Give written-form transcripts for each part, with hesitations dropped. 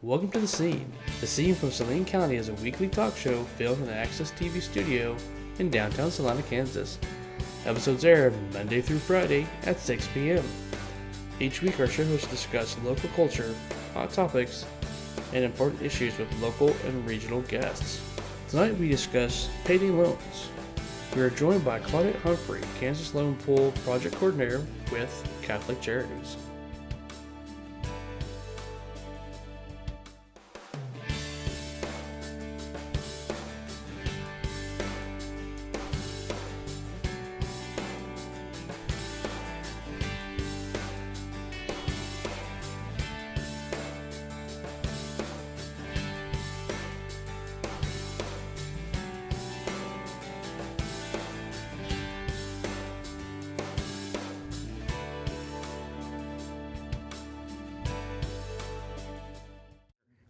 Welcome to The Scene. The Scene from Saline County is a weekly talk show filmed in the Access TV studio in downtown Salina, Kansas. Episodes air Monday through Friday at 6 p.m. Each week our show hosts discuss local culture, hot topics, and important issues with local and regional guests. Tonight we discuss Payday Loans. We are joined by Claudette Humphrey, Kansas Loan Pool Project Coordinator with Catholic Charities.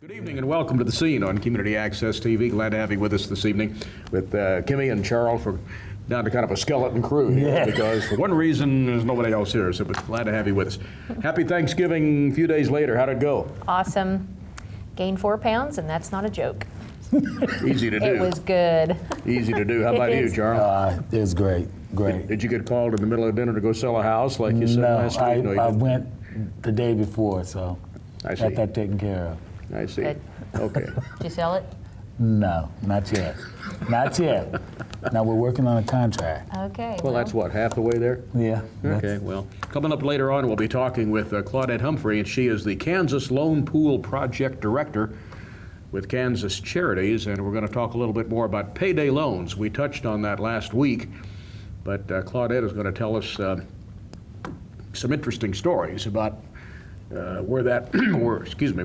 Good evening and welcome to The Scene on Community Access TV. Glad to have you with us this evening with Kimmy and Charles. For down to kind of a skeleton crew here because for one reason there's nobody else here, so glad to have you with us. Happy Thanksgiving a few days later. How'd it go? Awesome. Gained 4 pounds, and that's not a joke. Easy to do. It was good. Easy to do. How about you, Charles? It was great. Did you get called in the middle of dinner to go sell a house like you said last week? No, I went the day before, so I see. got that taken care of. I see. Good. Okay. Did you sell it? No, not yet. Not yet. Now we're working on a contract. Okay. Well, that's what, half the way there? Yeah. Okay, well, coming up later on, we'll be talking with Claudette Humphrey, and she is the Kansas Loan Pool Project Director with Kansas Charities, and we're going to talk a little bit more about Payday Loans. We touched on that last week, but Claudette is going to tell us some interesting stories about where that,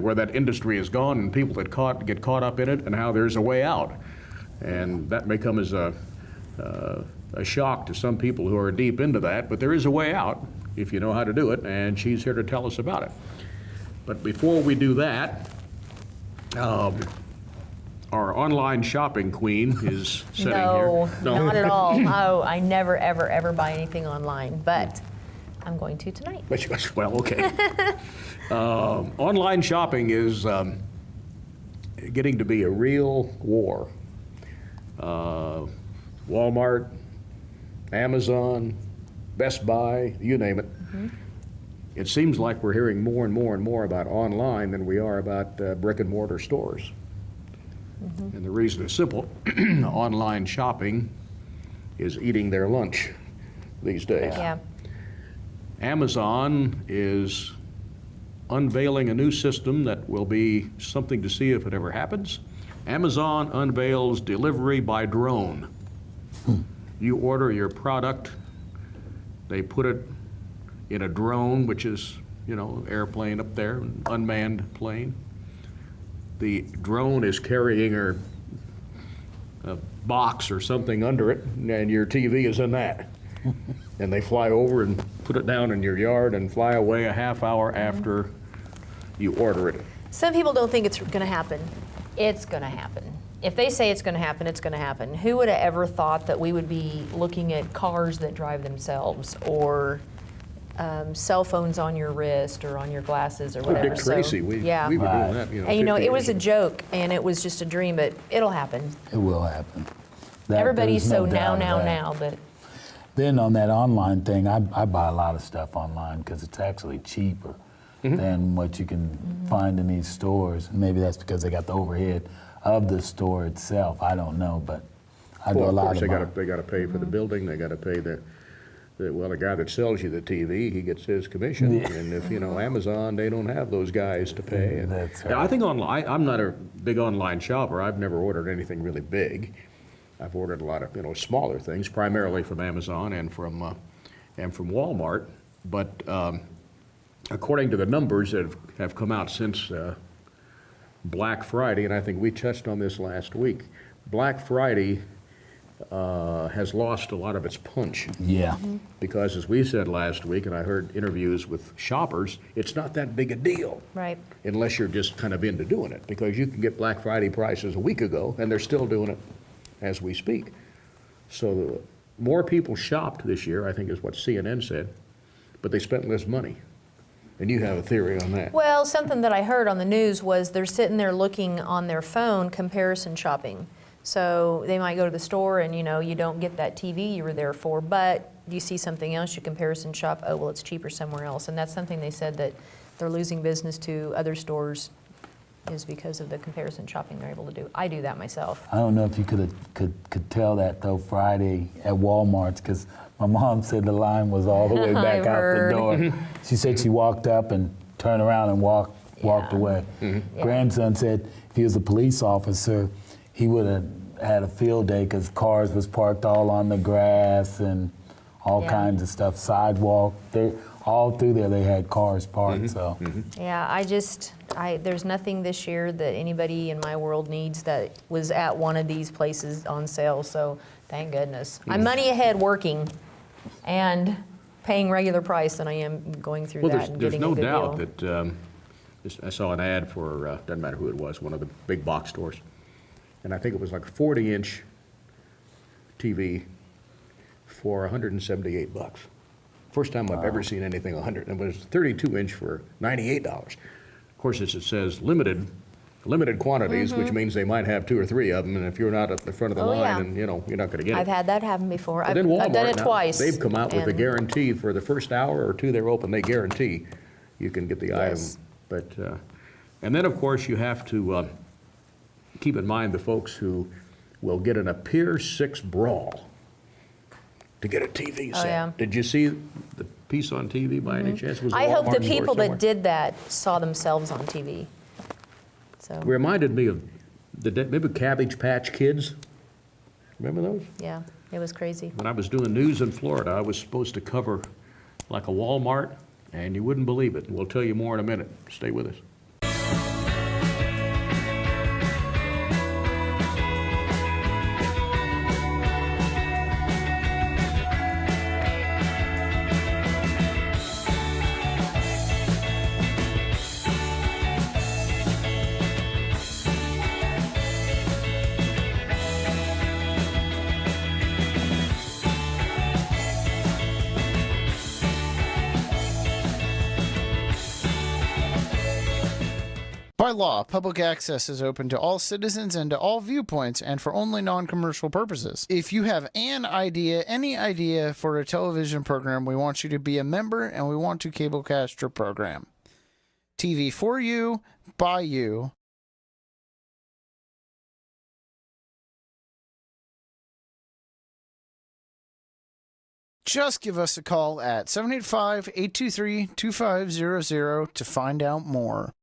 where that industry has gone and people that get caught up in it, and how there's a way out. And that may come as a shock to some people who are deep into that, but there is a way out if you know how to do it, and she's here to tell us about it. But before we do that, our online shopping queen is sitting here. No, not at all. Oh, I never, ever, ever buy anything online, but I'm going to tonight. Well, okay. Online shopping is getting to be a real war. Walmart, Amazon, Best Buy, you name it. Mm-hmm. It seems like we're hearing more and more and more about online than we are about brick and mortar stores. Mm-hmm. And the reason is simple. Online shopping is eating their lunch these days. Yeah. Amazon is unveiling a new system that will be something to see if it ever happens. Amazon unveils delivery by drone. You order your product, they put it in a drone, which is, airplane up there, an unmanned plane. The drone is carrying a box or something under it, and your TV is in that. And they fly over and put it down in your yard and fly away a half hour after you order it. Some people don't think it's going to happen. It's going to happen. If they say it's going to happen, it's going to happen. Who would have ever thought that we would be looking at cars that drive themselves, or cell phones on your wrist or on your glasses or whatever? Dick Tracy, we were doing that. And it was a joke and it was just a dream, but it'll happen. It will happen. Everybody's there's no so doubt now, but. Then on that online thing, I buy a lot of stuff online because it's actually cheaper than what you can find in these stores. Maybe that's because they got the overhead of the store itself. I don't know, but I do a lot of they got to pay for the building. They got to pay the guy that sells you the TV, he gets his commission. Yeah. And if Amazon, they don't have those guys to pay. And that's right. I think online, I'm not a big online shopper. I've never ordered anything really big. I've ordered a lot of smaller things, primarily from Amazon and from Walmart. But according to the numbers that have come out since Black Friday, and I think we touched on this last week, Black Friday has lost a lot of its punch. Yeah. Mm-hmm. Because as we said last week, and I heard interviews with shoppers, it's not that big a deal. Right. Unless you're just kind of into doing it, because you can get Black Friday prices a week ago, and they're still doing it as we speak. So more people shopped this year, I think is what CNN said, but they spent less money. And you have a theory on that. Well, something that I heard on the news was they're sitting there looking on their phone, comparison shopping. So they might go to the store and, you don't get that TV you were there for, but you see something else, you comparison shop, oh, well, it's cheaper somewhere else. And that's something they said that they're losing business to other stores is because of the comparison shopping they're able to do. I do that myself. I don't know if you could tell that though Friday at Walmart's, because my mom said the line was all the way back I've out heard. the door. She said she walked up and turned around and walked away. Yeah. Grandson said if he was a police officer, he would have had a field day because cars was parked all on the grass and all kinds of stuff, sidewalk. All through there they had cars parked. So. Yeah, there's nothing this year that anybody in my world needs that was at one of these places on sale, so thank goodness. I'm money ahead working and paying regular price than I am going through that and there's getting no a good doubt deal. that I saw an ad for, doesn't matter who it was, one of the big box stores. And I think it was like a 40-inch TV for $178. First time I've ever seen anything 100. It was 32-inch for $98. Of course, as it says, limited quantities, which means they might have 2 or 3 of them. And if you're not at the front of the line, and you're not going to get it. I've had that happen before. But I've then Walmart, done it now, twice. they've come out with a and- guarantee for the first hour or 2 they're open. They guarantee you can get the Yes. item. But and then of course you have to keep in mind the folks who will get an Pier 6 brawl to get a TV set. yeah. Did you see the piece on TV by any chance? Was it I hope the Walmart store people somewhere? that did that saw themselves on TV. So, Reminded me of maybe Cabbage Patch Kids. Remember those? yeah, it was crazy. When I was doing news in Florida, I was supposed to cover like a Walmart, and you wouldn't believe it. We'll tell you more in a minute. Stay with us. By law, public access is open to all citizens and to all viewpoints and for only non-commercial purposes. If you have any idea for a television program, we want you to be a member and we want to cablecast your program. TV for you, by you. Just give us a call at 785-823-2500 to find out more.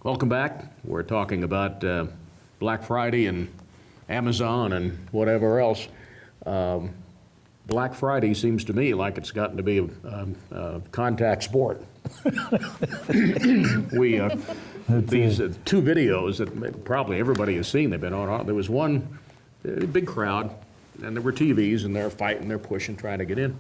Welcome back. We're talking about Black Friday and Amazon and whatever else. Black Friday seems to me like it's gotten to be a contact sport. These 2 videos that probably everybody has seen, they've been on. There was one big crowd, and there were TVs, and they're fighting, they're pushing, trying to get in.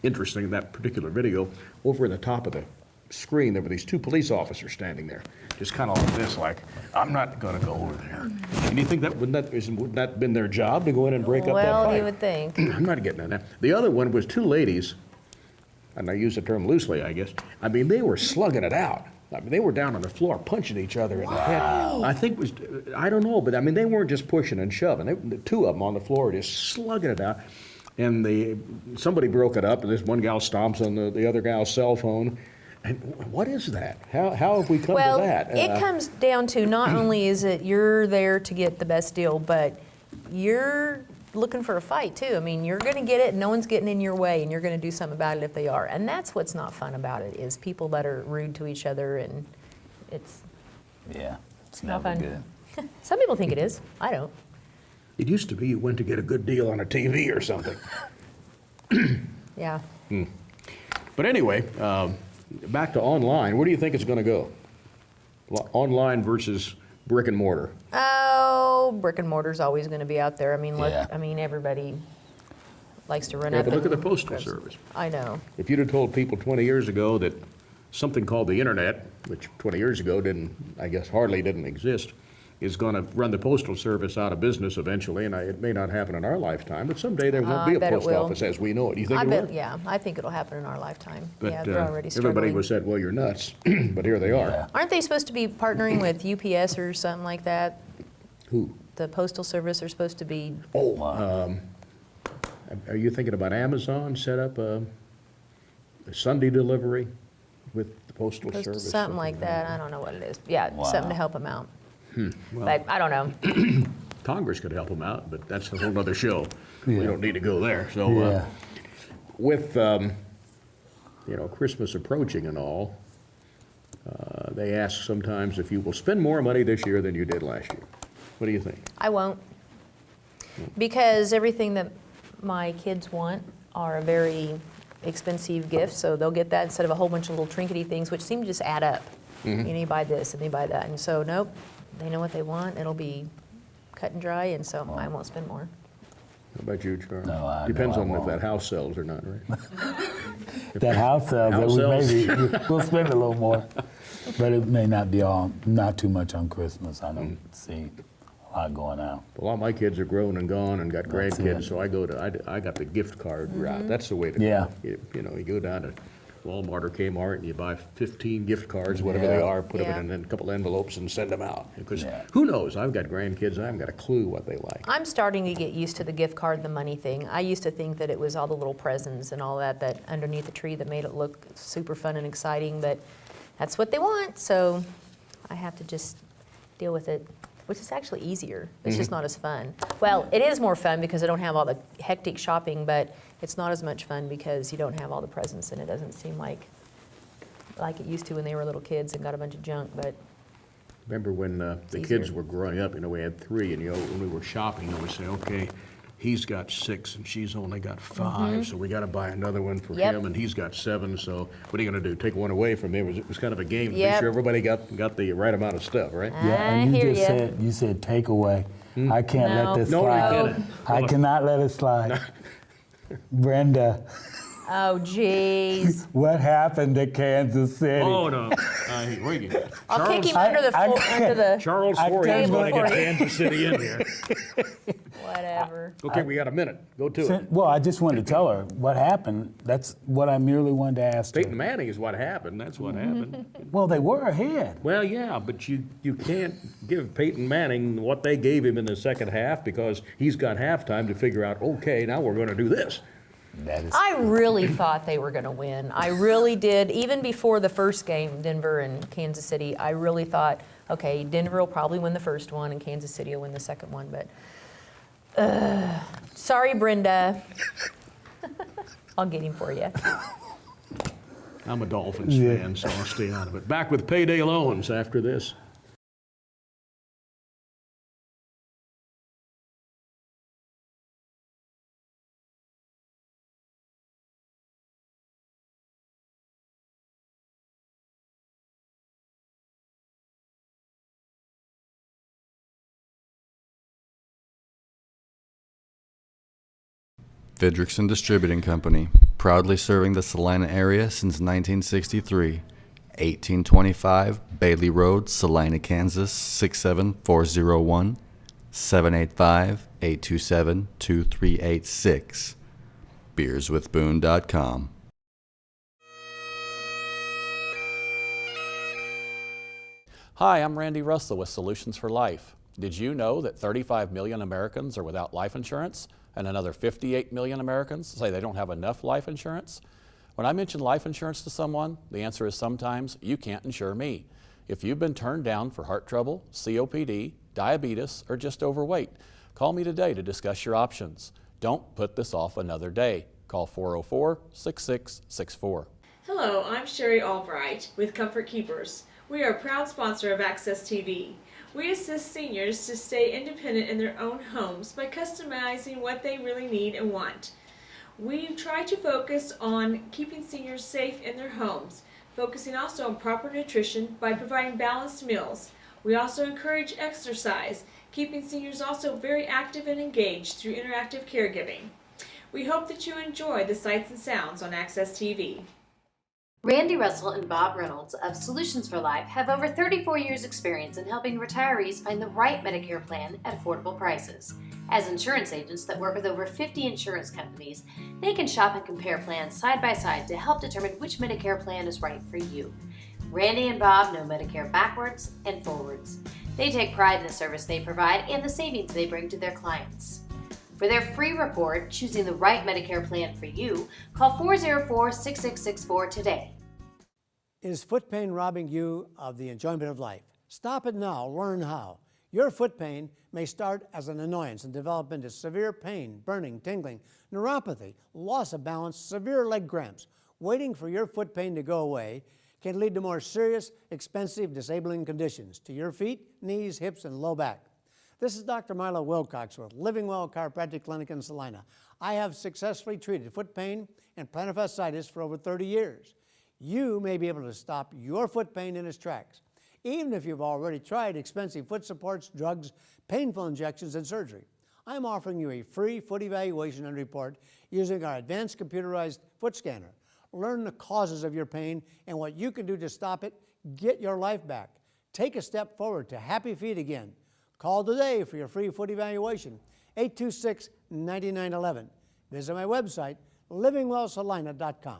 Interesting, that particular video, over in the top of the screen, there were these 2 police officers standing there, just kind of like this, like, I'm not going to go over there. And you think wouldn't that been their job to go in and break up that fight? Well, you would think. I'm not getting in that. The other one was 2 ladies, and I use the term loosely, I guess. I mean, they were slugging it out. I mean, they were down on the floor punching each other in the head. I think I don't know, but I mean, they weren't just pushing and shoving. The 2 of them on the floor just slugging it out. and somebody broke it up, and this one gal stomps on the other gal's cell phone. And what is that? How have we come Well, to that? it comes down to not only is it you're there to get the best deal, but you're looking for a fight too. I mean, you're going to get it, and no one's getting in your way, and you're going to do something about it if they are. And that's what's not fun about it, is people that are rude to each other, and it's Yeah, it's not never fun. good. Some people think it is. I don't. It used to be you went to get a good deal on a TV or something. Yeah. But anyway, back to online. Where do you think it's going to go? Online versus brick and mortar. Oh, brick and mortar's always going to be out there. I mean, look. Yeah. I mean, everybody likes to run Yeah, up. but look at and the Postal grab some- Service. I know. If you'd have told people 20 years ago that something called the internet, which 20 years ago hardly didn't exist, is going to run the Postal Service out of business eventually, and it may not happen in our lifetime, but someday there won't be I a bet it post will. office as we know it. Do you think I it bet. will? Yeah, I think it'll happen in our lifetime. But yeah, they're already struggling. everybody was said, well, you're nuts, but here they are. Yeah. Aren't they supposed to be partnering with UPS or something like that? Who? The Postal Service are supposed to be. Oh, are you thinking about Amazon set up a Sunday delivery with the Postal Service? Something like that. I don't know what it is. Yeah, Wow. something to help them out. Well, But I don't know. Congress could help them out, but that's a whole other show. We Yeah. don't need to go there. So, Yeah. with Christmas approaching and all, they ask sometimes if you will spend more money this year than you did last year. What do you think? I won't. Because everything that my kids want are a very expensive gift, so they'll get that instead of a whole bunch of little trinkety things, which seem to just add up. You know, you buy this and you buy that. And so, nope, they know what they want. It'll be cut and dry, and so I won't spend more. How about you, Charles? No, I Depends know I on if won't. that house sells or not, right? That house sells, House we'll spend a little more, but it may not be not too much on Christmas. I don't see a lot going out. A lot of my kids are grown and gone and got That's grandkids, it. so I got the gift card route. That's the way to Yeah. go. You go down to Walmart or Kmart and you buy 15 gift cards, whatever they Yeah. are, put Yeah. them in a couple envelopes and send them out. Because Yeah. who knows? I've got grandkids, I haven't got a clue what they like. I'm starting to get used to the gift card, the money thing. I used to think that it was all the little presents and all that underneath the tree that made it look super fun and exciting, but that's what they want, so I have to just deal with it, which is actually easier. It's just not as fun. Well, it is more fun because I don't have all the hectic shopping, but it's not as much fun because you don't have all the presents and it doesn't seem like it used to when they were little kids and got a bunch of junk, but Remember when the easier. kids were growing up, we had 3, and when we were shopping, we say, okay, he's got 6 and she's only got 5, so we got to buy another one for Yep. him, and he's got 7, so what are you going to do, take one away from him? It was kind of a game to Yep. make sure everybody got the right amount of stuff, right? Yeah, I and hear you just ya. said takeaway. I can't No. let this No, you slide. didn't. I cannot let it slide. Brenda, oh, jeez. what happened to Kansas City? Oh, no. Wait, I'll kick him I- under the I floor, can't- under the, Charles I Fourier is can't going to get believe- Kansas City in here. whatever. Okay, we got a minute. Go to it. Well, I just wanted to tell her what happened. That's what I merely wanted to ask Peyton her. Manning is what happened. That's what happened. Well, they were ahead. Well, yeah, but you can't give Peyton Manning what they gave him in the second half because he's got halftime to figure out, okay, now we're going to do this. That is I really thought they were going to win. I really did. Even before the first game, Denver and Kansas City, I really thought, okay, Denver will probably win the first one and Kansas City will win the second one. But sorry, Brenda. I'll get him for you. I'm a Dolphins Yeah. fan, so I'll stay out of it. Back with Payday Loans after this. Fidrickson Distributing Company, proudly serving the Salina area since 1963. 1825 Bailey Road, Salina, Kansas 67401, 785-827-2386. beerswithboone.com. Hi, I'm Randy Russell with Solutions for Life. Did you know that 35 million Americans are without life insurance? and another 58 million Americans say they don't have enough life insurance. When I mention life insurance to someone, the answer is sometimes you can't insure me. If you've been turned down for heart trouble, COPD, diabetes, or just overweight, call me today to discuss your options. Don't put this off another day. Call 404-6664. Hello, I'm Sherry Albright with Comfort Keepers. We are a proud sponsor of Access TV. We assist seniors to stay independent in their own homes by customizing what they really need and want. We try to focus on keeping seniors safe in their homes, focusing also on proper nutrition by providing balanced meals. We also encourage exercise, keeping seniors also very active and engaged through interactive caregiving. We hope that you enjoy the sights and sounds on Access TV. Randy Russell and Bob Reynolds of Solutions for Life have over 34 years' experience in helping retirees find the right Medicare plan at affordable prices. As insurance agents that work with over 50 insurance companies, they can shop and compare plans side by side to help determine which Medicare plan is right for you. Randy and Bob know Medicare backwards and forwards. They take pride in the service they provide and the savings they bring to their clients. For their free report, Choosing the Right Medicare Plan for You, call 404-6664 today. Is foot pain robbing you of the enjoyment of life? Stop it now. Learn how. Your foot pain may start as an annoyance and develop into severe pain, burning, tingling, neuropathy, loss of balance, severe leg cramps. Waiting for your foot pain to go away can lead to more serious, expensive, disabling conditions to your feet, knees, hips, and low back. This is Dr. Milo Wilcox with Living Well Chiropractic Clinic in Salina. I have successfully treated foot pain and plantar fasciitis for over 30 years. You may be able to stop your foot pain in its tracks, even if you've already tried expensive foot supports, drugs, painful injections, and surgery. I'm offering you a free foot evaluation and report using our advanced computerized foot scanner. Learn the causes of your pain and what you can do to stop it. Get your life back. Take a step forward to happy feet again. Call today for your free foot evaluation, 826-9911. Visit my website, livingwellsalina.com.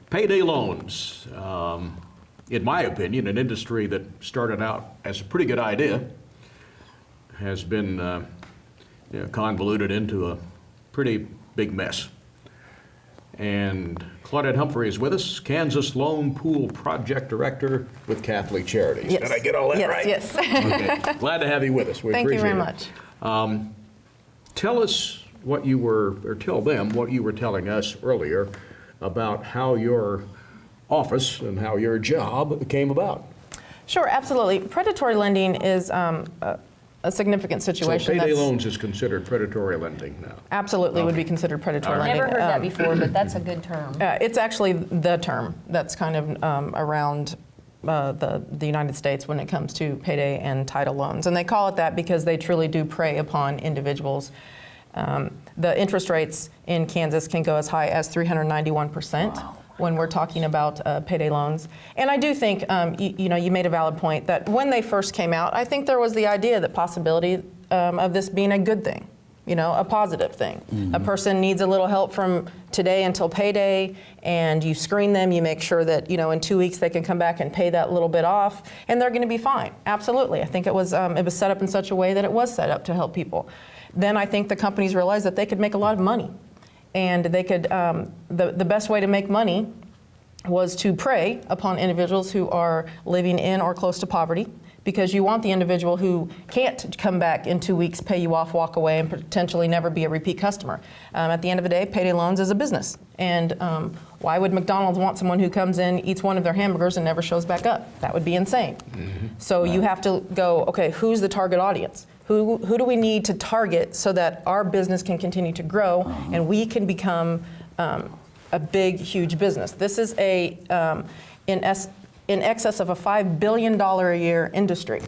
Payday loans, in my opinion, an industry that started out as a pretty good idea, has been convoluted into a pretty big mess. And Claudette Humphrey is with us, Kansas Loan Pool Project Director with Catholic Charities. Yes. Did I get all that right? Yes. Okay. Glad to have you with us. We Thank you appreciate very it. much. Tell us what you were, or tell them what you were telling us earlier about how your office and how your job came about. Sure, absolutely. Predatory lending is a significant situation. So payday loans is considered predatory lending now? Absolutely would be considered predatory lending. Never heard that before, but that's a good term. It's actually the term that's kind of around the United States when it comes to payday and title loans. And they call it that because they truly do prey upon individuals. The interest rates in Kansas can go as high as 391%. Wow. When we're talking about payday loans. And I do think, you made a valid point that when they first came out, I think there was the idea, that possibility of this being a good thing, a positive thing. Mm-hmm. A person needs a little help from today until payday, and you screen them, you make sure that, in 2 weeks they can come back and pay that little bit off, and they're gonna be fine. Absolutely. I think it was set up in such a way that it was set up to help people. Then I think the companies realized that they could make a lot of money. And they could, the best way to make money was to prey upon individuals who are living in or close to poverty, because you want the individual who can't come back in 2 weeks, pay you off, walk away, and potentially never be a repeat customer. At the end of the day, Payday Loans is a business. And why would McDonald's want someone who comes in, eats one of their hamburgers, and never shows back up? That would be insane. Mm-hmm. So you have to go, okay, who's the target audience? Who do we need to target so that our business can continue to grow and we can become a big, huge business? This is in excess of a $5 billion a year industry.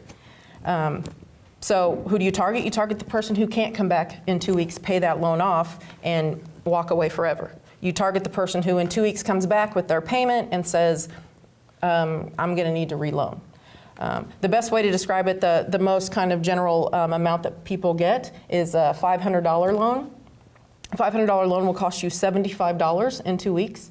So who do you target? You target the person who can't come back in 2 weeks, pay that loan off, and walk away forever. You target the person who in 2 weeks comes back with their payment and says, I'm going to need to reloan. The best way to describe it, the most kind of general amount that people get is a $500 loan. A $500 loan will cost you $75 in 2 weeks.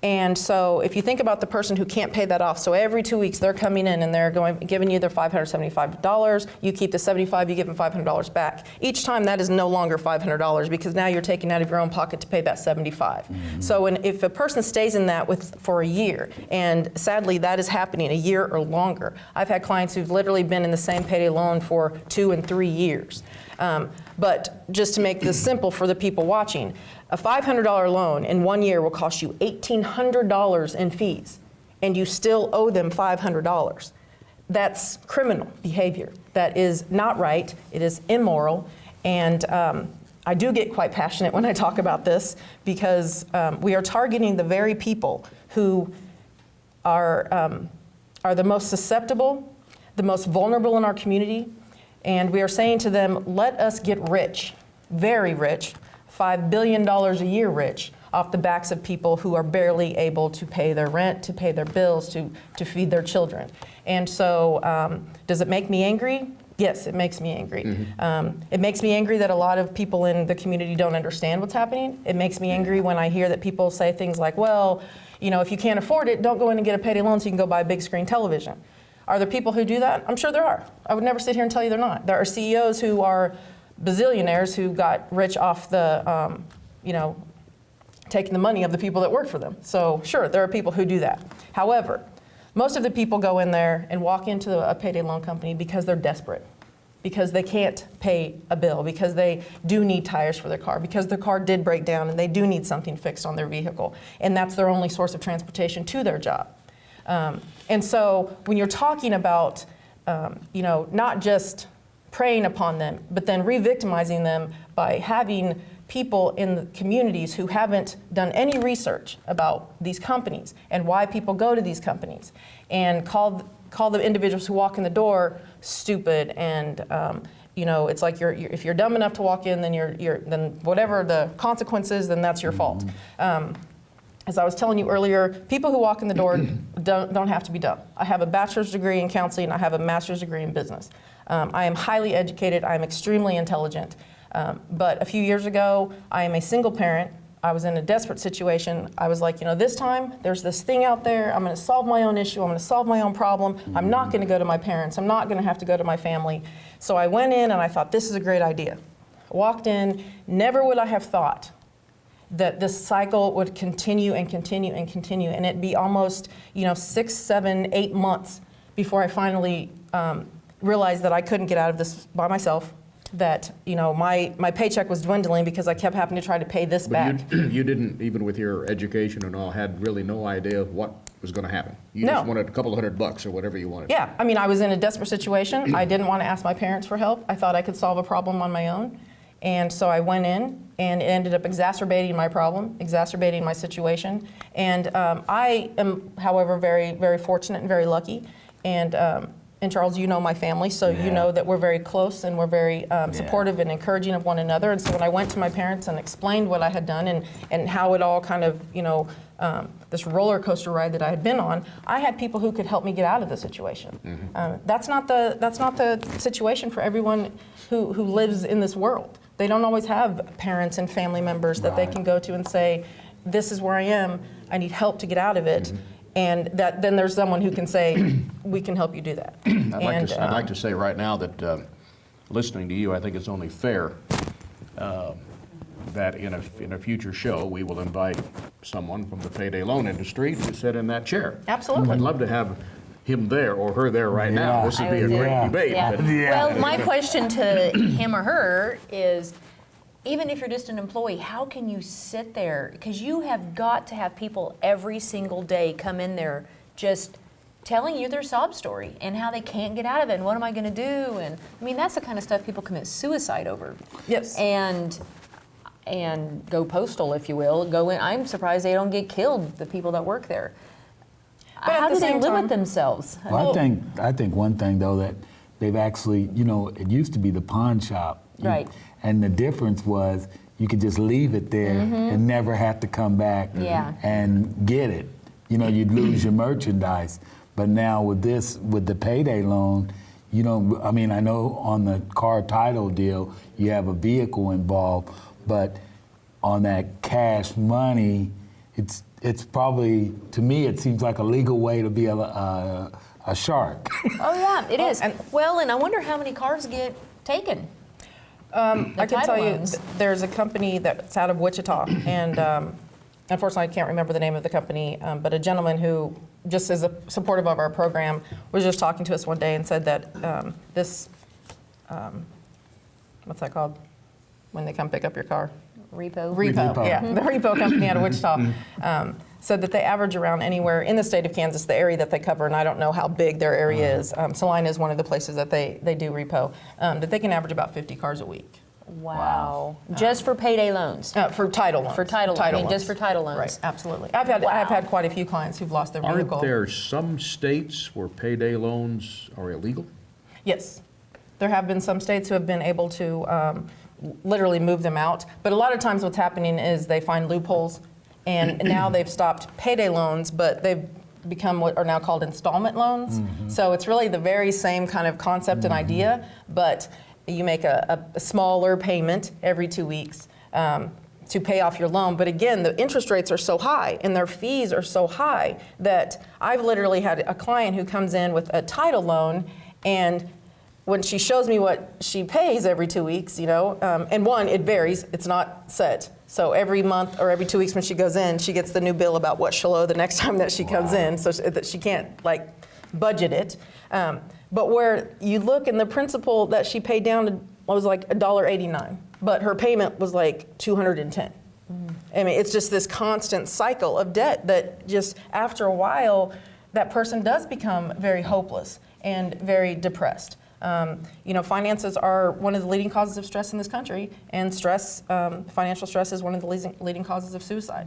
And so if you think about the person who can't pay that off, so every 2 weeks they're coming in and they're giving you their $575, you keep the $75, you give them $500 back. Each time that is no longer $500 because now you're taking out of your own pocket to pay that $75. So if a person stays in that for a year, and sadly that is happening a year or longer. I've had clients who've literally been in the same payday loan for 2 and 3 years. But just to make this simple for the people watching, a $500 loan in 1 year will cost you $1,800 in fees, and you still owe them $500. That's criminal behavior. That is not right. It is immoral. And I do get quite passionate when I talk about this because we are targeting the very people who are the most susceptible, the most vulnerable in our community. And we are saying to them, let us get rich, very rich, $5 billion a year rich, off the backs of people who are barely able to pay their rent, to pay their bills, to feed their children. And so does it make me angry? Yes, it makes me angry. It makes me angry that a lot of people in the community don't understand what's happening. It makes me angry when I hear that people say things like, well, you know, if you can't afford it, don't go in and get a payday loan so you can go buy a big screen television. Are there people who do that? I'm sure there are. I would never sit here and tell you they're not. There are CEOs who are bazillionaires who got rich off the, you know, taking the money of the people that work for them. So sure, there are people who do that. However, most of the people go in there and walk into a payday loan company because they're desperate, because they can't pay a bill, because they do need tires for their car, because their car did break down and they do need something fixed on their vehicle, and that's their only source of transportation to their job. And so when you're talking about, you know, not just preying upon them, but then re-victimizing them by having people in the communities who haven't done any research about these companies and why people go to these companies, and call the individuals who walk in the door stupid, and you know, it's like if you're dumb enough to walk in, then then whatever the consequences, then that's your fault. As I was telling you earlier, people who walk in the door don't have to be dumb. I have a bachelor's degree in counseling. I have a master's degree in business. I am highly educated. I am extremely intelligent. But a few years ago, I am a single parent. I was in a desperate situation. I was like, you know, this time there's this thing out there. I'm going to solve my own issue. I'm going to solve my own problem. I'm not going to go to my parents. I'm not going to have to go to my family. So I went in and I thought, this is a great idea. I walked in. Never would I have thought that this cycle would continue and continue and continue, and it'd be almost, you know, 6, 7, 8 months before I finally realized that I couldn't get out of this by myself, that, you know, my paycheck was dwindling because I kept having to try to pay this back. You didn't, even with your education and all, had really no idea what was going to happen. You just wanted a couple $100 or whatever you wanted. Yeah, I mean, I was in a desperate situation. I didn't want to ask my parents for help. I thought I could solve a problem on my own. And so I went in, and it ended up exacerbating my problem, exacerbating my situation. And I am, however, very, very fortunate and very lucky. And Charles, you know my family, so you know that we're very close and we're very supportive and encouraging of one another. And so when I went to my parents and explained what I had done and how it all kind of, you know, this roller coaster ride that I had been on, I had people who could help me get out of the situation. That's not the situation for everyone who lives in this world. They don't always have parents and family members that they can go to and say, this is where I am, I need help to get out of it. And that then there's someone who can say, we can help you do that. I'd like to say right now that listening to you, I think it's only fair that in a future show we will invite someone from the payday loan industry to sit in that chair. Absolutely. I'd love to have him there or her there right now. This would be a great debate. Yeah. But, Well, my question to him or her is, even if you're just an employee, how can you sit there? Because you have got to have people every single day come in there just telling you their sob story and how they can't get out of it and what am I going to do? And I mean, that's the kind of stuff people commit suicide over. Yes. And go postal, if you will. Go in. I'm surprised they don't get killed, the people that work there. But how at the do they same live time- with themselves? Well, I think one thing though that they've actually, you know, it used to be the pawn shop. Right. And the difference was you could just leave it there and never have to come back and get it. You know, you'd lose your merchandise. But now with the payday loan, you know, I mean, I know on the car title deal, you have a vehicle involved, but on that cash money, it's probably, to me, it seems like a legal way to be a shark. Oh yeah, it is. And I wonder how many cars get taken. I can tell you, there's a company that's out of Wichita, and unfortunately, I can't remember the name of the company, but a gentleman who just is supportive of our program was just talking to us one day and said that what's that called? When they come pick up your car? Repo. Yeah, the repo company out of Wichita said that they average around anywhere in the state of Kansas, the area that they cover, and I don't know how big their area is. Saline is one of the places that they do repo, that they can average about 50 cars a week. Wow. Just for payday loans? For title loans. For title loans. I mean, loans. just for title loans. Right, absolutely. I've had quite a few clients who've lost their vehicle. Aren't there some states where payday loans are illegal? Yes. There have been some states who have been able to literally move them out. But a lot of times what's happening is they find loopholes, and now they've stopped payday loans, but they've become what are now called installment loans. So it's really the very same kind of concept and idea, but you make a smaller payment every 2 weeks to pay off your loan. But again, the interest rates are so high and their fees are so high that I've literally had a client who comes in with a title loan, and when she shows me what she pays every 2 weeks, and one, it varies, it's not set. So every month or every 2 weeks when she goes in, she gets the new bill about what she'll owe the next time that she comes in, so that she can't budget it. But where you look, and the principal that she paid down was like $1.89, but her payment was like $210. I mean, it's just this constant cycle of debt that just after a while, that person does become very hopeless and very depressed. Finances are one of the leading causes of stress in this country, and financial stress is one of the leading causes of suicide.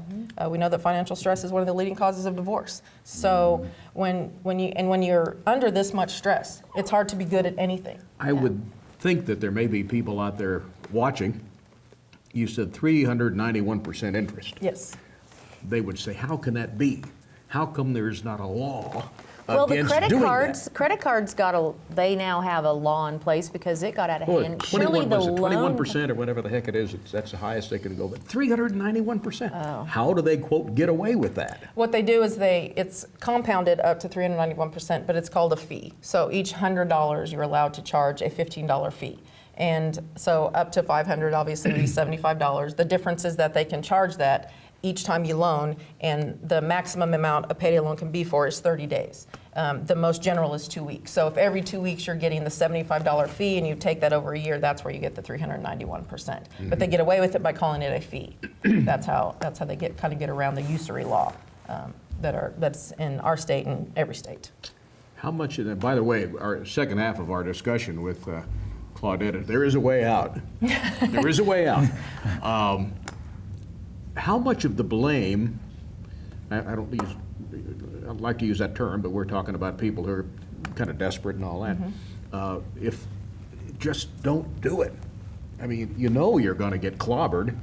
We know that financial stress is one of the leading causes of divorce. So when you're under this much stress, it's hard to be good at anything. I would think that there may be people out there watching. You said 391% interest. Yes. They would say, how can that be? How come there's not a law Well, the against credit doing cards, that? credit cards they now have a law in place because it got out of hand. Surely the loan, 21% or whatever the heck it is, that's the highest they can go, but 391%. Oh. How do they, quote, get away with that? What they do is it's compounded up to 391%, but it's called a fee. So each $100 you're allowed to charge a $15 fee. And so up to $500 obviously would be $75. The difference is that they can charge that each time you loan, and the maximum amount a payday loan can be for is 30 days. The most general is 2 weeks. So if every 2 weeks you're getting the $75 fee and you take that over a year, that's where you get the 391%. But they get away with it by calling it a fee. That's how they kind of get around the usury law that's in our state and every state. How much of that, by the way, our second half of our discussion with Claudette, there is a way out. There is a way out. How much of the blame, I'd like to use that term, but we're talking about people who are kind of desperate and all that. If just don't do it. I mean, you're going to get clobbered.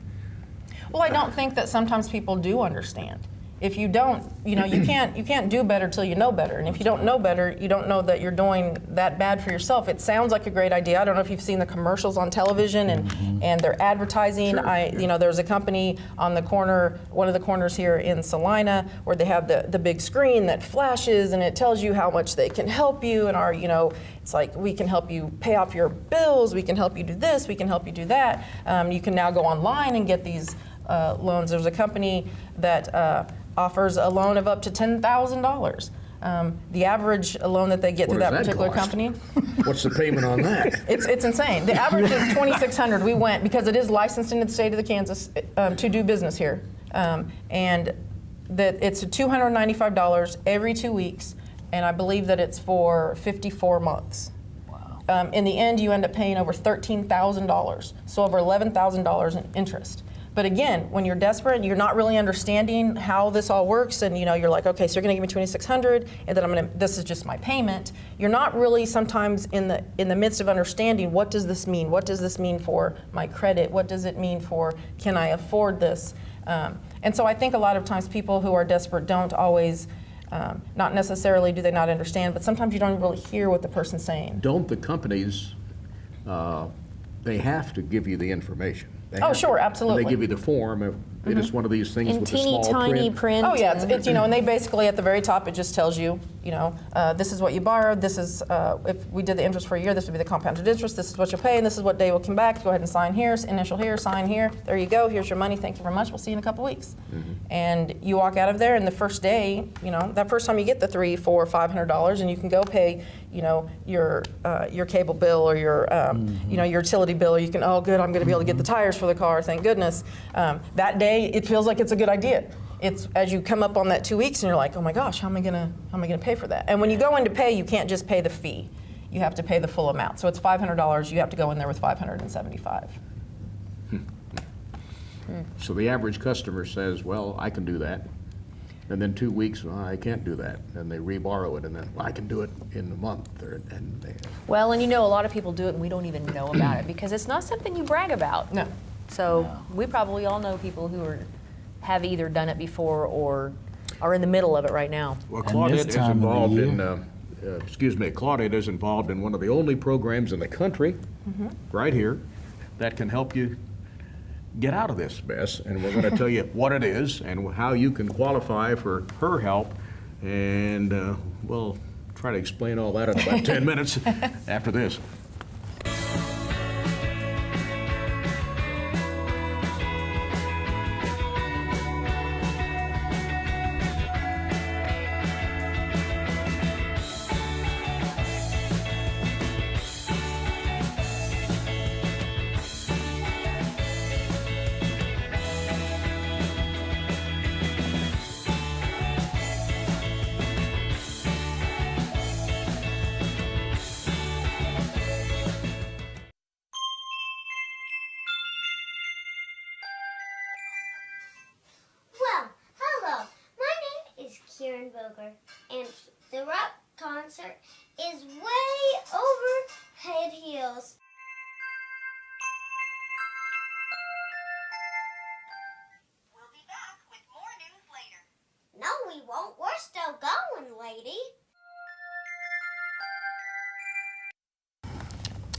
Well, I don't think that sometimes people do understand. If you don't, you can't do better till you know better. And if you don't know better, you don't know that you're doing that bad for yourself. It sounds like a great idea. I don't know if you've seen the commercials on television and they're advertising. Sure. There's a company on the corner, one of the corners here in Salina, where they have the big screen that flashes and it tells you how much they can help you, and it's like, we can help you pay off your bills, we can help you do this, we can help you do that. You can now go online and get these loans. There's a company that offers a loan of up to $10,000. The average loan that they get through that particular company. What's the payment on that? It's insane. The average is $2,600. We went because it is licensed in the state of the Kansas to do business here, and that it's $295 every 2 weeks, and I believe that it's for 54 months. Wow. In the end, you end up paying over $13,000, so over $11,000 in interest. But again, when you're desperate, you're not really understanding how this all works, and you're like, okay, so you're going to give me $2,600, and then this is just my payment. You're not really sometimes in the midst of understanding, what does this mean? What does this mean for my credit? What does it mean for, can I afford this? And so I think a lot of times people who are desperate don't always, not necessarily do they not understand, but sometimes you don't really hear what the person's saying. Don't the companies, they have to give you the information? Oh, sure, absolutely. They give you the form It is one of these things In with the teeny small tiny print. print. Oh yeah, it's and they basically at the very top it just tells you, this is what you borrowed. This is if we did the interest for a year, this would be the compounded interest. This is what you'll pay, and this is what day will come back. Go ahead and sign here, initial here, sign here. There you go. Here's your money. Thank you very much. We'll see you in a couple weeks. And you walk out of there, and the first day, that first time you get the $300, $400, $500, and you can go pay, your cable bill or your your utility bill. Or you can, oh good, I'm going to be able to get the tires for the car. Thank goodness. That day, it feels like it's a good idea. It's as you come up on that 2 weeks and you're like, oh my gosh, how am I gonna pay for that? And when you go in to pay, you can't just pay the fee. You have to pay the full amount. So it's $500. You have to go in there with $575. So the average customer says, well, I can do that. And then 2 weeks, well, I can't do that. And they re-borrow it, and then, well, I can do it in a month. Well, and a lot of people do it and we don't even know about it because it's not something you brag about. No. So we probably all know people who have either done it before or are in the middle of it right now. Well, And Claudette this is time of the involved year- Claudette is involved in one of the only programs in the country, right here, that can help you get out of this mess. And we're going to tell you what it is and how you can qualify for her help. And we'll try to explain all that in about 10 minutes after this. Well, hello. My name is Kieran Boger, and the rock concert is way over head heels. We'll be back with more news later. No, we won't. We're still going, lady.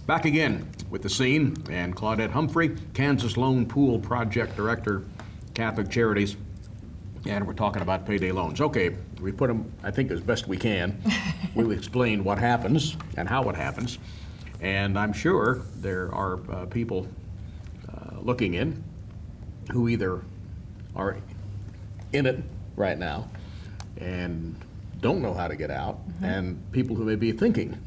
Back again with the scene and Claudette Humphrey, Kansas Loan Pool Project Director, Catholic Charities, and we're talking about payday loans. Okay, we put them, I think, as best we can. We've explained what happens and how it happens, and I'm sure there are people looking in who either are in it right now and don't know how to get out, and people who may be thinking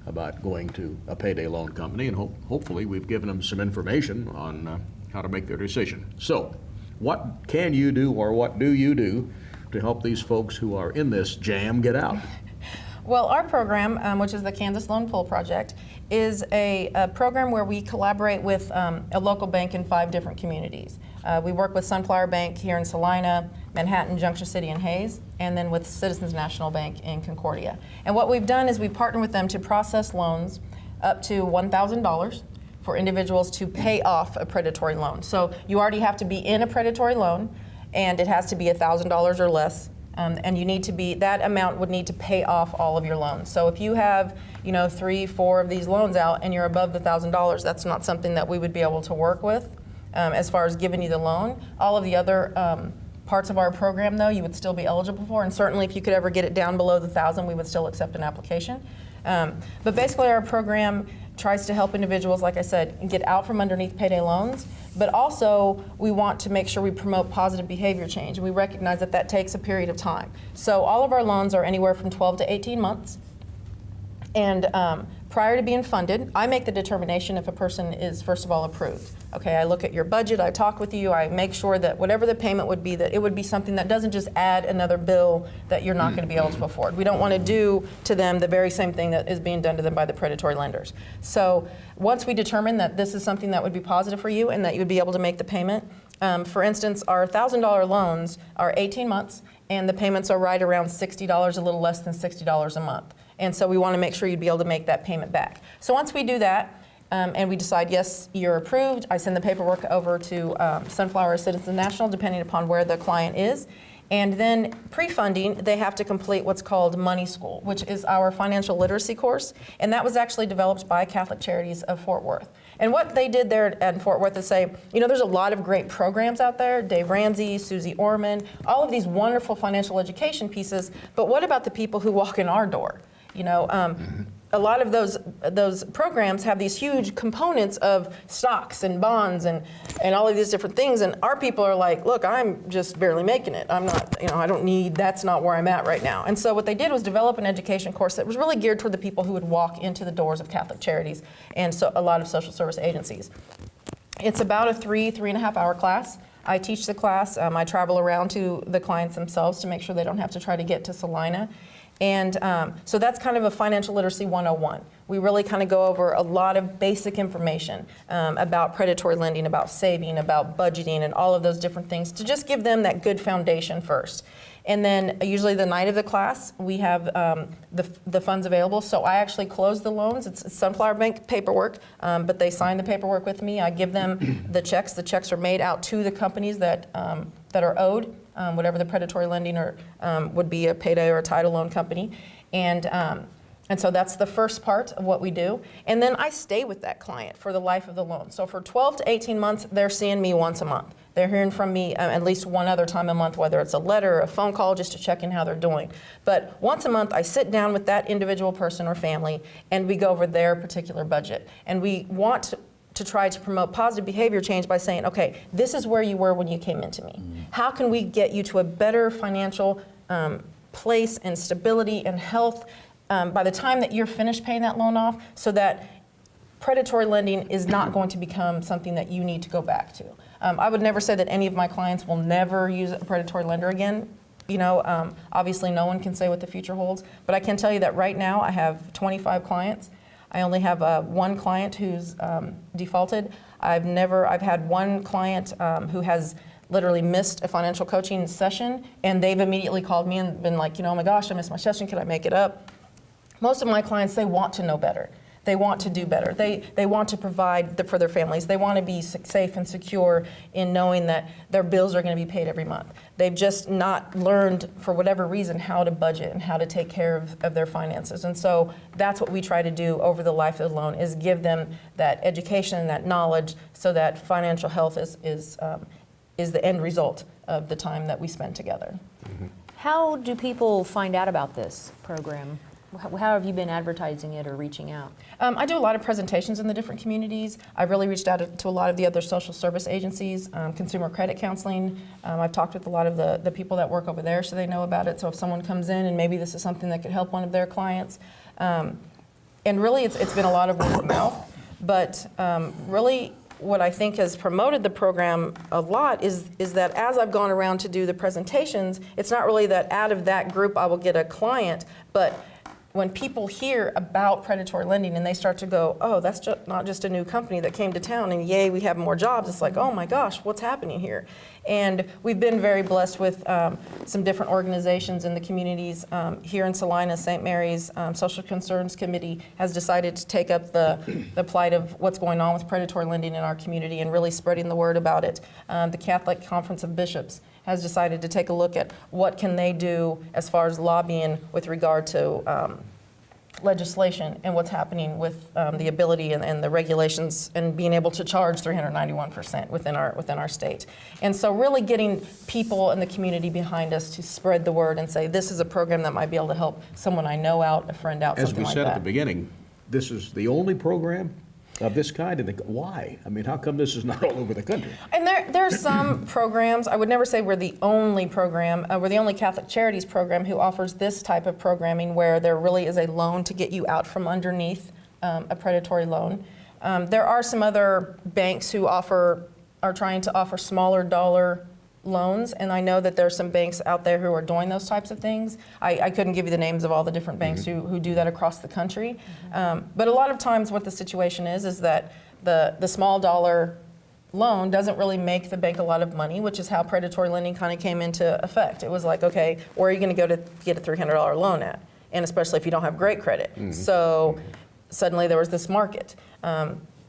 about going to a payday loan company, and hopefully we've given them some information on how to make their decision. So, what can you do or what do you do to help these folks who are in this jam get out? Well, our program, which is the Kansas Loan Pool Project, is a program where we collaborate with a local bank in 5 different communities. We work with Sunflower Bank here in Salina, Manhattan, Junction City, and Hayes, and then with Citizens National Bank in Concordia. And what we've done is we partner with them to process loans up to $1,000 for individuals to pay off a predatory loan. So you already have to be in a predatory loan, and it has to be $1,000 or less. And you need to be, that amount would need to pay off all of your loans. So if you have, 3, 4 of these loans out and you're above the $1,000, that's not something that we would be able to work with as far as giving you the loan. All of the other parts of our program, though, you would still be eligible for, and certainly if you could ever get it down below the 1,000, we would still accept an application. But basically our program tries to help individuals, like I said, get out from underneath payday loans, but also we want to make sure we promote positive behavior change. We recognize that that takes a period of time. So all of our loans are anywhere from 12 to 18 months. And prior to being funded, I make the determination if a person is, first of all, approved. Okay, I look at your budget, I talk with you, I make sure that whatever the payment would be, that it would be something that doesn't just add another bill that you're not going to be able to afford. We don't want to do to them the very same thing that is being done to them by the predatory lenders. So once we determine that this is something that would be positive for you and that you would be able to make the payment, for instance, our $1,000 loans are 18 months and the payments are right around $60, a little less than $60 a month. And so we want to make sure you'd be able to make that payment back. So once we do that, and we decide, yes, you're approved, I send the paperwork over to Sunflower or Citizens National, depending upon where the client is. And then pre-funding, they have to complete what's called Money School, which is our financial literacy course. And that was actually developed by Catholic Charities of Fort Worth. And what they did there at Fort Worth is say, you know, there's a lot of great programs out there, Dave Ramsey, Susie Orman, all of these wonderful financial education pieces, but what about the people who walk in our door? You know, a lot of those programs have these huge components of stocks and bonds and all of these different things, and our people are like, look, I'm just barely making it. I'm not, you know, I don't need, that's not where I'm at right now. And so what they did was develop an education course that was really geared toward the people who would walk into the doors of Catholic Charities and so a lot of social service agencies. It's about a 3.5 hour class. I teach the class. I travel around to the clients themselves to make sure they don't have to try to get to Salina. And so that's kind of a financial literacy 101. We really kind of go over a lot of basic information about predatory lending, about saving, about budgeting, and all of those different things to just give them that good foundation first. And then usually the night of the class, we have the funds available. So I actually close the loans. It's Sunflower Bank paperwork, but they sign the paperwork with me. I give them the checks. The checks are made out to the companies that are owed. Whatever the predatory lending or would be a payday or a title loan company. And so that's the first part of what we do. And then I stay with that client for the life of the loan. So for 12 to 18 months, they're seeing me once a month. They're hearing from me at least one other time a month, whether it's a letter or a phone call just to check in how they're doing. But once a month, I sit down with that individual person or family, and we go over their particular budget. And we want to try to promote positive behavior change by saying, okay, this is where you were when you came into me. How can we get you to a better financial place and stability and health by the time that you're finished paying that loan off, so that predatory lending is not going to become something that you need to go back to. I would never say that any of my clients will never use a predatory lender again. You know, obviously no one can say what the future holds, but I can tell you that right now I have 25 clients. I only have one client who's defaulted. I've had one client who has literally missed a financial coaching session, and they've immediately called me and been like, you know, oh my gosh, I missed my session, can I make it up? Most of my clients, they want to know better. They want to do better. They want to provide for their families. They want to be safe and secure in knowing that their bills are going to be paid every month. They've just not learned, for whatever reason, how to budget and how to take care of their finances. And so that's what we try to do over the life of the loan, is give them that education and that knowledge so that financial health is the end result of the time that we spend together. Mm-hmm. How do people find out about this program? How have you been advertising it or reaching out? I do a lot of presentations in the different communities. I've really reached out to a lot of the other social service agencies, consumer credit counseling. I've talked with a lot of the people that work over there so they know about it. So if someone comes in and maybe this is something that could help one of their clients. And really it's been a lot of word of mouth. But really what I think has promoted the program a lot is that as I've gone around to do the presentations, it's not really that out of that group I will get a client, but when people hear about predatory lending and they start to go, oh, that's not just a new company that came to town and yay, we have more jobs. It's like, oh my gosh, what's happening here? And we've been very blessed with some different organizations in the communities. Here in Salina, St. Mary's Social Concerns Committee has decided to take up the plight of what's going on with predatory lending in our community and really spreading the word about it. The Catholic Conference of Bishops has decided to take a look at what can they do as far as lobbying with regard to legislation and what's happening with the ability and the regulations and being able to charge 391% within our state. And so really getting people in the community behind us to spread the word and say, this is a program that might be able to help someone I know out, a friend out, something like that. As we said at the beginning, this is the only program of this kind, and why? I mean, how come this is not all over the country? And there are some programs, I would never say we're the only program, we're the only Catholic Charities program who offers this type of programming where there really is a loan to get you out from underneath a predatory loan. There are some other banks who are trying to offer smaller dollar loans, and I know that there's some banks out there who are doing those types of things. I couldn't give you the names of all the different banks who do that across the country. But a lot of times what the situation is that the small dollar loan doesn't really make the bank a lot of money, which is how predatory lending kind of came into effect. It was like, okay, where are you going to go to get a $300 loan at? And especially if you don't have great credit. So suddenly there was this market.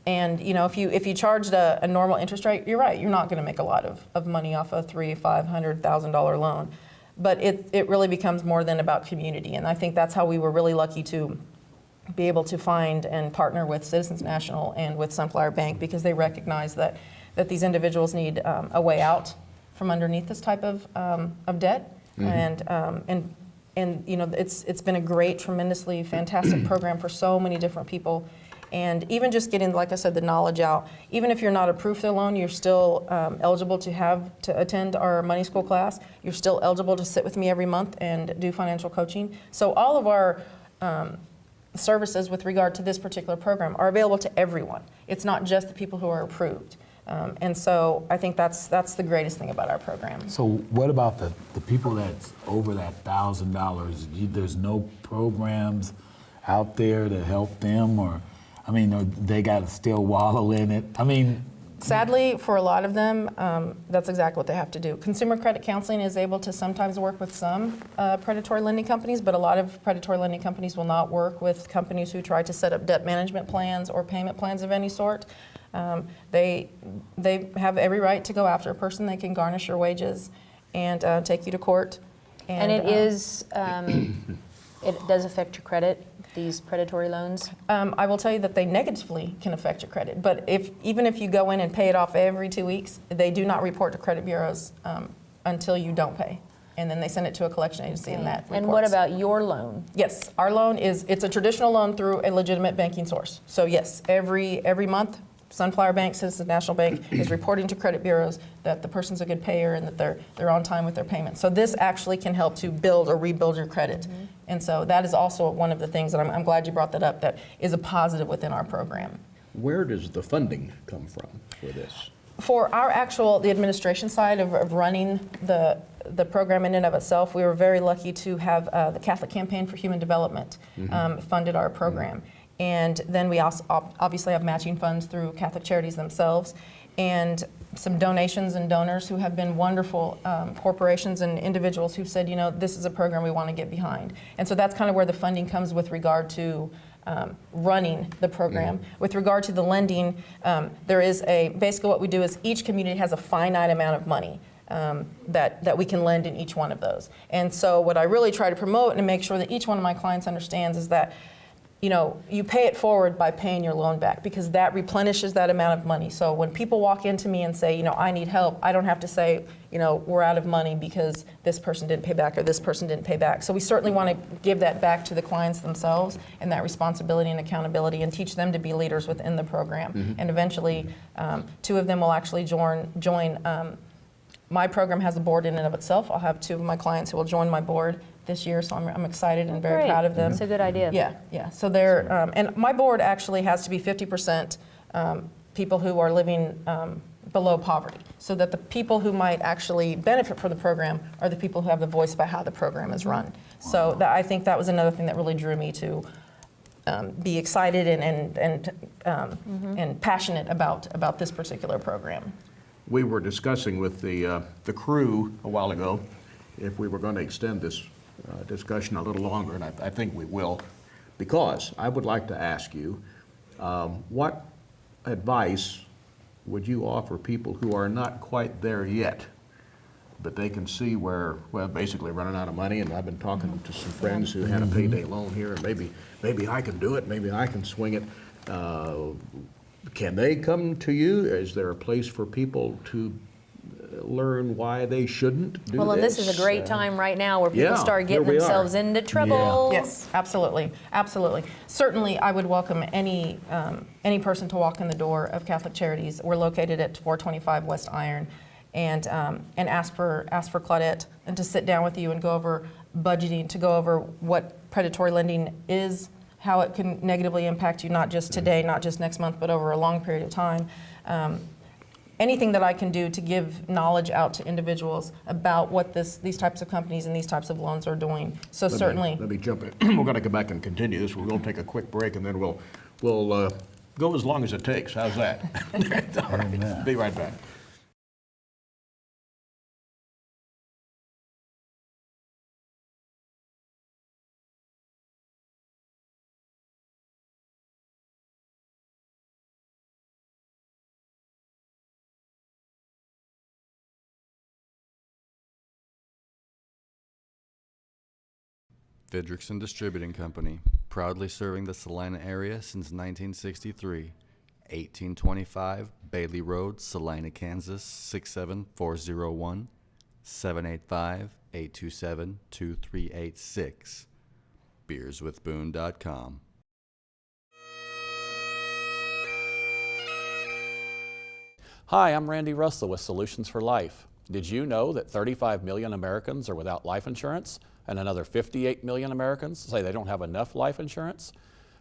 And you know, if you charged a normal interest rate, you're right, you're not going to make a lot of money off a $300,000, $500,000 loan. but it really becomes more than about community. And I think that's how we were really lucky to be able to find and partner with Citizens National and with Sunflower Bank, because they recognize that these individuals need a way out from underneath this type of debt. And you know, it's been a great, tremendously fantastic program for so many different people. And even just getting, like I said, the knowledge out, even if you're not approved for the loan, you're still eligible to attend our money school class. You're still eligible to sit with me every month and do financial coaching. So all of our services with regard to this particular program are available to everyone. It's not just the people who are approved. And so I think that's the greatest thing about our program. So what about the people that's over that $1,000? There's no programs out there to help them, or, I mean, or they got to still wallow in it? I mean, sadly, for a lot of them, that's exactly what they have to do. Consumer credit counseling is able to sometimes work with some predatory lending companies, but a lot of predatory lending companies will not work with companies who try to set up debt management plans or payment plans of any sort. They have every right to go after a person. They can garnish your wages and take you to court. And it is, it does affect your credit, these predatory loans? I will tell you that they negatively can affect your credit. But even if you go in and pay it off every 2 weeks, they do not report to credit bureaus until you don't pay. And then they send it to a collection agency, and that reports. And what about your loan? Yes, our loan it's a traditional loan through a legitimate banking source. So yes, every month, Sunflower Bank, Citizens National Bank is reporting to credit bureaus that the person's a good payer and that they're on time with their payments. So this actually can help to build or rebuild your credit. And so that is also one of the things that I'm glad you brought that up, that is a positive within our program. Where does the funding come from for this? For the administration side of running the program in and of itself, we were very lucky to have the Catholic Campaign for Human Development funded our program. And then we also obviously have matching funds through Catholic Charities themselves, and some donations and donors who have been wonderful corporations and individuals who've said, you know, this is a program we want to get behind. And so that's kind of where the funding comes with regard to running the program. With regard to the lending, there is basically what we do is each community has a finite amount of money that we can lend in each one of those. And so what I really try to promote and make sure that each one of my clients understands is that, you know, you pay it forward by paying your loan back, because that replenishes that amount of money. So when people walk into me and say, you know, I need help, I don't have to say, you know, we're out of money because this person didn't pay back or this person didn't pay back. So we certainly want to give that back to the clients themselves, and that responsibility and accountability, and teach them to be leaders within the program. And eventually, 2 of them will actually join. My program has a board in and of itself. I'll have 2 of my clients who will join my board this year, so I'm excited and very proud of them. That's a good idea. Yeah. So they're, and my board actually has to be 50% people who are living below poverty, so that the people who might actually benefit from the program are the people who have the voice about how the program is run. So I think that was another thing that really drew me to be excited and passionate about this particular program. We were discussing with the crew a while ago if we were going to extend this discussion a little longer, and I think we will, because I would like to ask you, what advice would you offer people who are not quite there yet, but they can see where, well, basically running out of money? And I've been talking to some friends who had a payday loan here, and maybe I can do it, maybe I can swing it. Can they come to you? Is there a place for people to learn why they shouldn't do this? Well, and this is a great time right now where people start getting themselves into trouble. Yes, absolutely, absolutely. Certainly, I would welcome any person to walk in the door of Catholic Charities. We're located at 425 West Iron, and ask for Claudette, and to sit down with you and go over budgeting, to go over what predatory lending is, how it can negatively impact you, not just today, not just next month, but over a long period of time. Anything that I can do to give knowledge out to individuals about what these types of companies and these types of loans are doing. So certainly. Let me jump in. We're going to come back and continue this. We're going to take a quick break, and then we'll go as long as it takes. How's that? All right. Be right back. Fidrickson Distributing Company, proudly serving the Salina area since 1963. 1825 Bailey Road, Salina, Kansas 67401, 785-827-2386. beerswithboone.com. Hi, I'm Randy Russell with Solutions for Life. Did you know that 35 million Americans are without life insurance and another 58 million Americans say they don't have enough life insurance?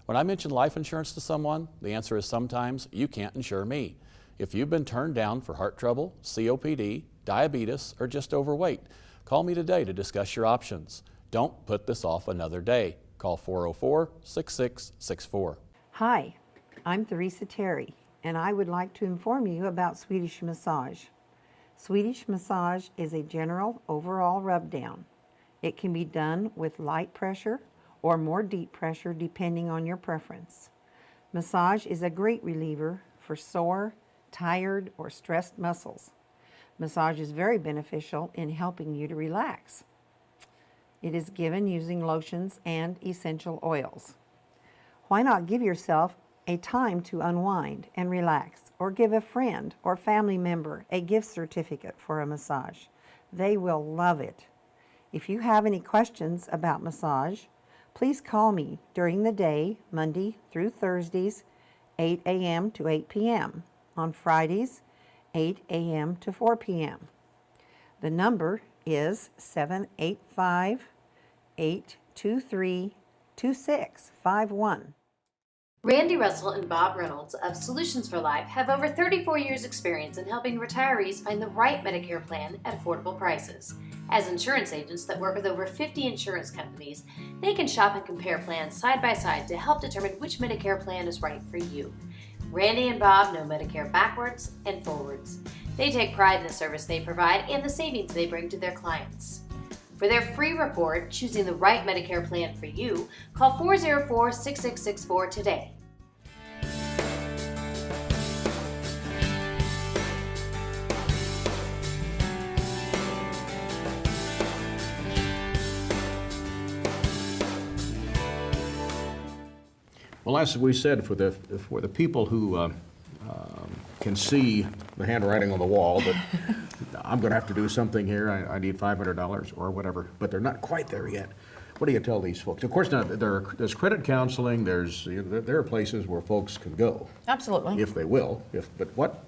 When I mention life insurance to someone, the answer is sometimes you can't insure me. If you've been turned down for heart trouble, COPD, diabetes, or just overweight, call me today to discuss your options. Don't put this off another day. Call 404-6664. Hi, I'm Theresa Terry, and I would like to inform you about Swedish massage. Swedish massage is a general overall rub down. It can be done with light pressure or more deep pressure depending on your preference. Massage is a great reliever for sore, tired, or stressed muscles. Massage is very beneficial in helping you to relax. It is given using lotions and essential oils. Why not give yourself a time to unwind and relax, or give a friend or family member a gift certificate for a massage? They will love it. If you have any questions about massage, please call me during the day, Monday through Thursdays, 8 a.m. to 8 p.m. On Fridays, 8 a.m. to 4 p.m. The number is 785-823-2651. Randy Russell and Bob Reynolds of Solutions for Life have over 34 years' experience in helping retirees find the right Medicare plan at affordable prices. As insurance agents that work with over 50 insurance companies, they can shop and compare plans side by side to help determine which Medicare plan is right for you. Randy and Bob know Medicare backwards and forwards. They take pride in the service they provide and the savings they bring to their clients. For their free report, Choosing the Right Medicare Plan for You, call 404-6664 today. Well, as we said, for the people who can see the handwriting on the wall, that I'm going to have to do something here, I need $500 or whatever, but they're not quite there yet. What do you tell these folks? Of course, now there's credit counseling. There are places where folks can go. Absolutely. If they will. But what?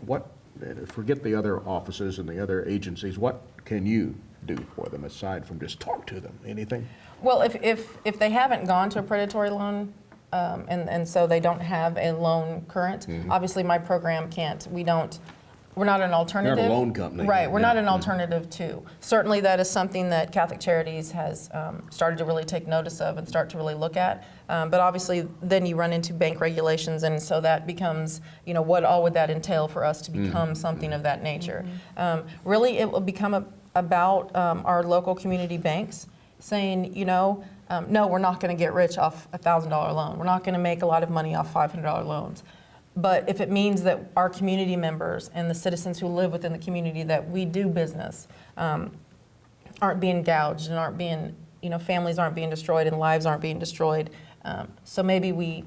Forget the other offices and the other agencies. What can you do for them aside from just talk to them? Anything? Well, if they haven't gone to a predatory loan, and so they don't have a loan current, obviously my program can't. We're not an alternative. You're not a loan company. Right, we're not an alternative to. Certainly that is something that Catholic Charities has started to really take notice of and start to really look at. But obviously then you run into bank regulations, and so that becomes, what all would that entail for us to become something of that nature. Really it will become about our local community banks saying, no, we're not going to get rich off a $1,000 loan. We're not going to make a lot of money off $500 loans. But if it means that our community members and the citizens who live within the community that we do business aren't being gouged and aren't being, families aren't being destroyed and lives aren't being destroyed, so maybe we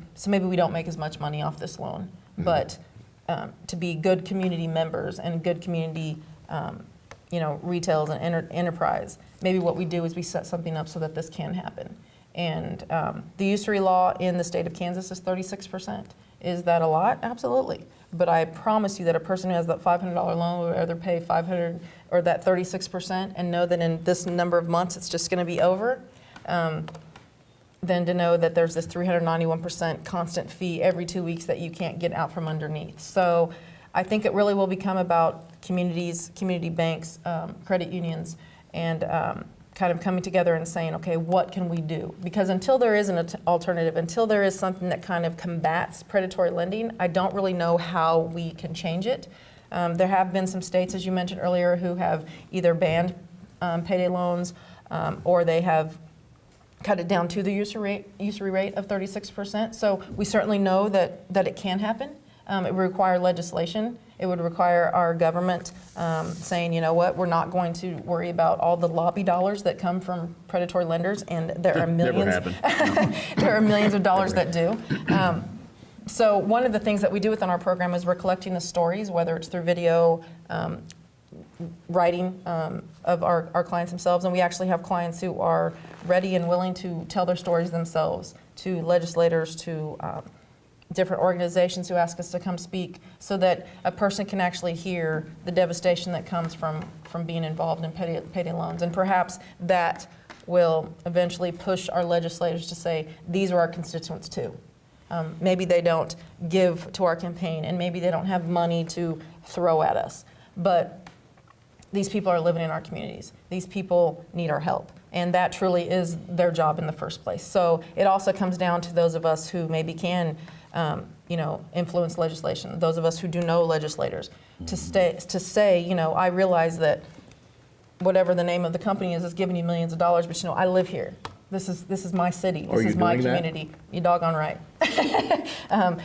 don't make as much money off this loan. But to be good community members and good community, retails and enterprise, maybe what we do is we set something up so that this can happen. And the usury law in the state of Kansas is 36%. Is that a lot? Absolutely. But I promise you that a person who has that $500 loan would rather pay $500 or that 36% and know that in this number of months it's just going to be over, than to know that there's this 391% constant fee every 2 weeks that you can't get out from underneath. So I think it really will become about communities, community banks, credit unions, and kind of coming together and saying, okay, what can we do? Because until there is an alternative, until there is something that kind of combats predatory lending, I don't really know how we can change it. There have been some states, as you mentioned earlier, who have either banned payday loans or they have cut it down to the usury rate of 36%. So we certainly know that it can happen. It would require legislation. It would require our government saying, you know what, we're not going to worry about all the lobby dollars that come from predatory lenders, and there are millions. Never happened. There are millions of dollars that do. So one of the things that we do within our program is we're collecting the stories, whether it's through video, writing of our clients themselves, and we actually have clients who are ready and willing to tell their stories themselves to legislators, to different organizations who ask us to come speak, so that a person can actually hear the devastation that comes from being involved in payday loans. And perhaps that will eventually push our legislators to say, these are our constituents too. Maybe they don't give to our campaign, and maybe they don't have money to throw at us, but these people are living in our communities. These people need our help, and that truly is their job in the first place. So it also comes down to those of us who maybe can influence legislation, those of us who do know legislators, to say, I realize that whatever the name of the company is giving you millions of dollars, but I live here. This is my city. This is my community. You doggone right.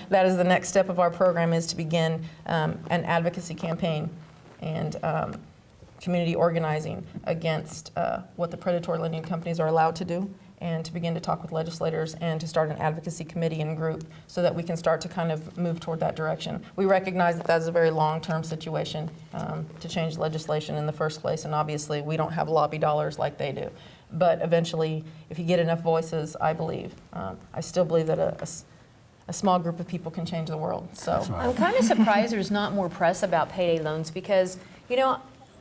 That is the next step of our program, is to begin an advocacy campaign and community organizing against what the predatory lending companies are allowed to do, and to begin to talk with legislators and to start an advocacy committee and group so that we can start to kind of move toward that direction. We recognize that is a very long-term situation to change legislation in the first place, and obviously we don't have lobby dollars like they do. But eventually, if you get enough voices, I believe, I still believe that a small group of people can change the world. So I'm kind of surprised there's not more press about payday loans, because,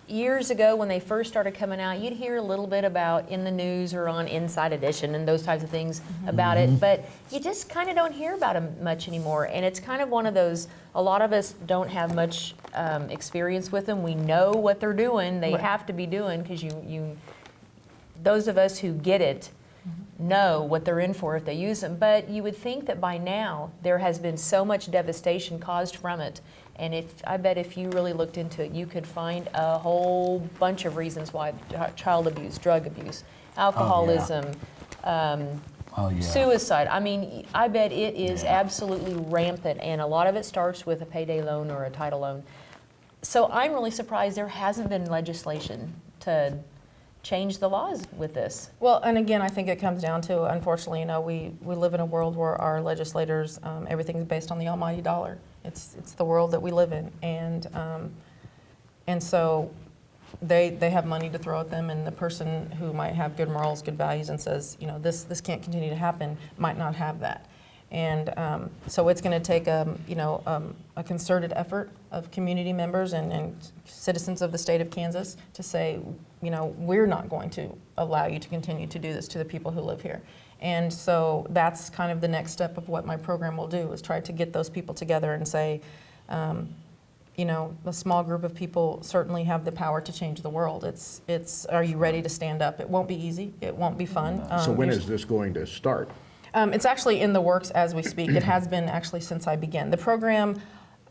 years ago when they first started coming out, you'd hear a little bit about in the news or on Inside Edition and those types of things about it, but you just kind of don't hear about them much anymore. And it's kind of one of those, a lot of us don't have much experience with them. We know what they're doing. They have to be doing, because those of us who get it know what they're in for if they use them. But you would think that by now there has been so much devastation caused from it. And I bet if you really looked into it, you could find a whole bunch of reasons why: child abuse, drug abuse, alcoholism, suicide. I mean, I bet it is absolutely rampant, and a lot of it starts with a payday loan or a title loan. So I'm really surprised there hasn't been legislation to change the laws with this. Well, and again, I think it comes down to, unfortunately, we live in a world where our legislators, everything is based on the almighty dollar. It's the world that we live in, and so they have money to throw at them, and the person who might have good morals, good values, and says, this can't continue to happen, might not have that. And so it's going to take a concerted effort of community members and citizens of the state of Kansas to say, we're not going to allow you to continue to do this to the people who live here. And so that's kind of the next step of what my program will do, is try to get those people together and say, a small group of people certainly have the power to change the world. Are you ready to stand up? It won't be easy. It won't be fun. So when is this going to start? It's actually in the works as we speak. It has been actually since I began. The program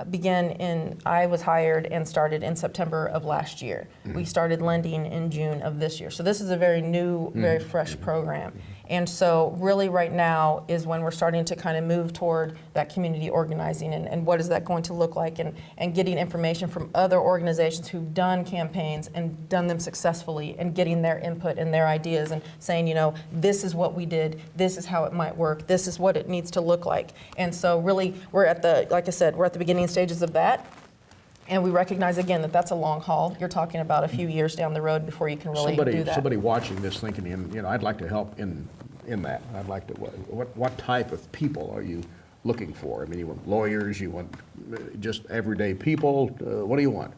I was hired and started in September of last year. We started lending in June of this year. So this is a very new, very fresh program. And so really right now is when we're starting to kind of move toward that community organizing, and what is that going to look like, and getting information from other organizations who've done campaigns and done them successfully, and getting their input and their ideas, and saying, this is what we did, this is how it might work, this is what it needs to look like. And so really we're at the beginning stages of that. And we recognize, again, that that's a long haul. You're talking about a few years down the road before you can really do that. Somebody watching this thinking, I'd like to help in that. I'd like to. What type of people are you looking for? I mean, you want lawyers? You want just everyday people? What do you want?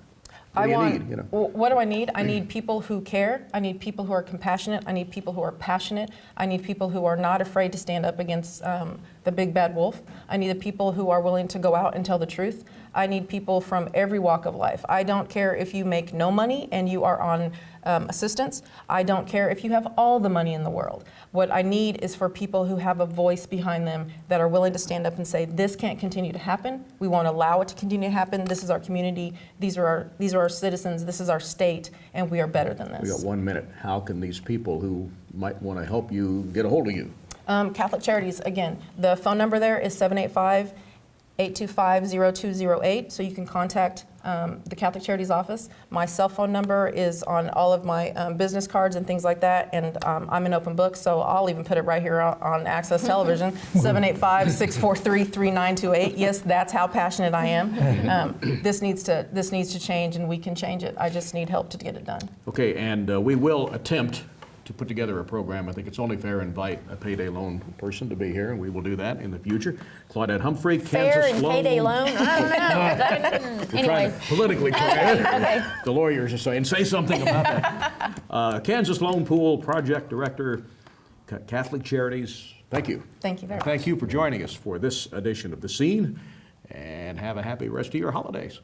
What do you need? What do I need? I need people who care. I need people who are compassionate. I need people who are passionate. I need people who are not afraid to stand up against the big bad wolf. I need the people who are willing to go out and tell the truth. I need people from every walk of life. I don't care if you make no money and you are on assistance. I don't care if you have all the money in the world. What I need is for people who have a voice behind them that are willing to stand up and say, this can't continue to happen. We won't allow it to continue to happen. This is our community. These are our citizens. This is our state, and we are better than this. We got 1 minute. How can these people who might want to help you get a hold of you? Catholic Charities, again, the phone number there is 785 825-0208, so you can contact the Catholic Charities office. My cell phone number is on all of my business cards and things like that, and I'm an open book, so I'll even put it right here on Access Television, 785-643-3928. Yes, that's how passionate I am. This needs to change, and we can change it. I just need help to get it done. Okay, and we will attempt to put together a program. I think it's only fair to invite a payday loan person to be here, and we will do that in the future. Claudette Humphrey, Fair Kansas and Loan. payday loan? I don't know. We're trying Anyway. to politically correct. Okay. The lawyers are saying, say something about that. Kansas Loan Pool Project Director, Catholic Charities, thank you. Thank you very much. Thank you for joining us for this edition of The Scene, and have a happy rest of your holidays.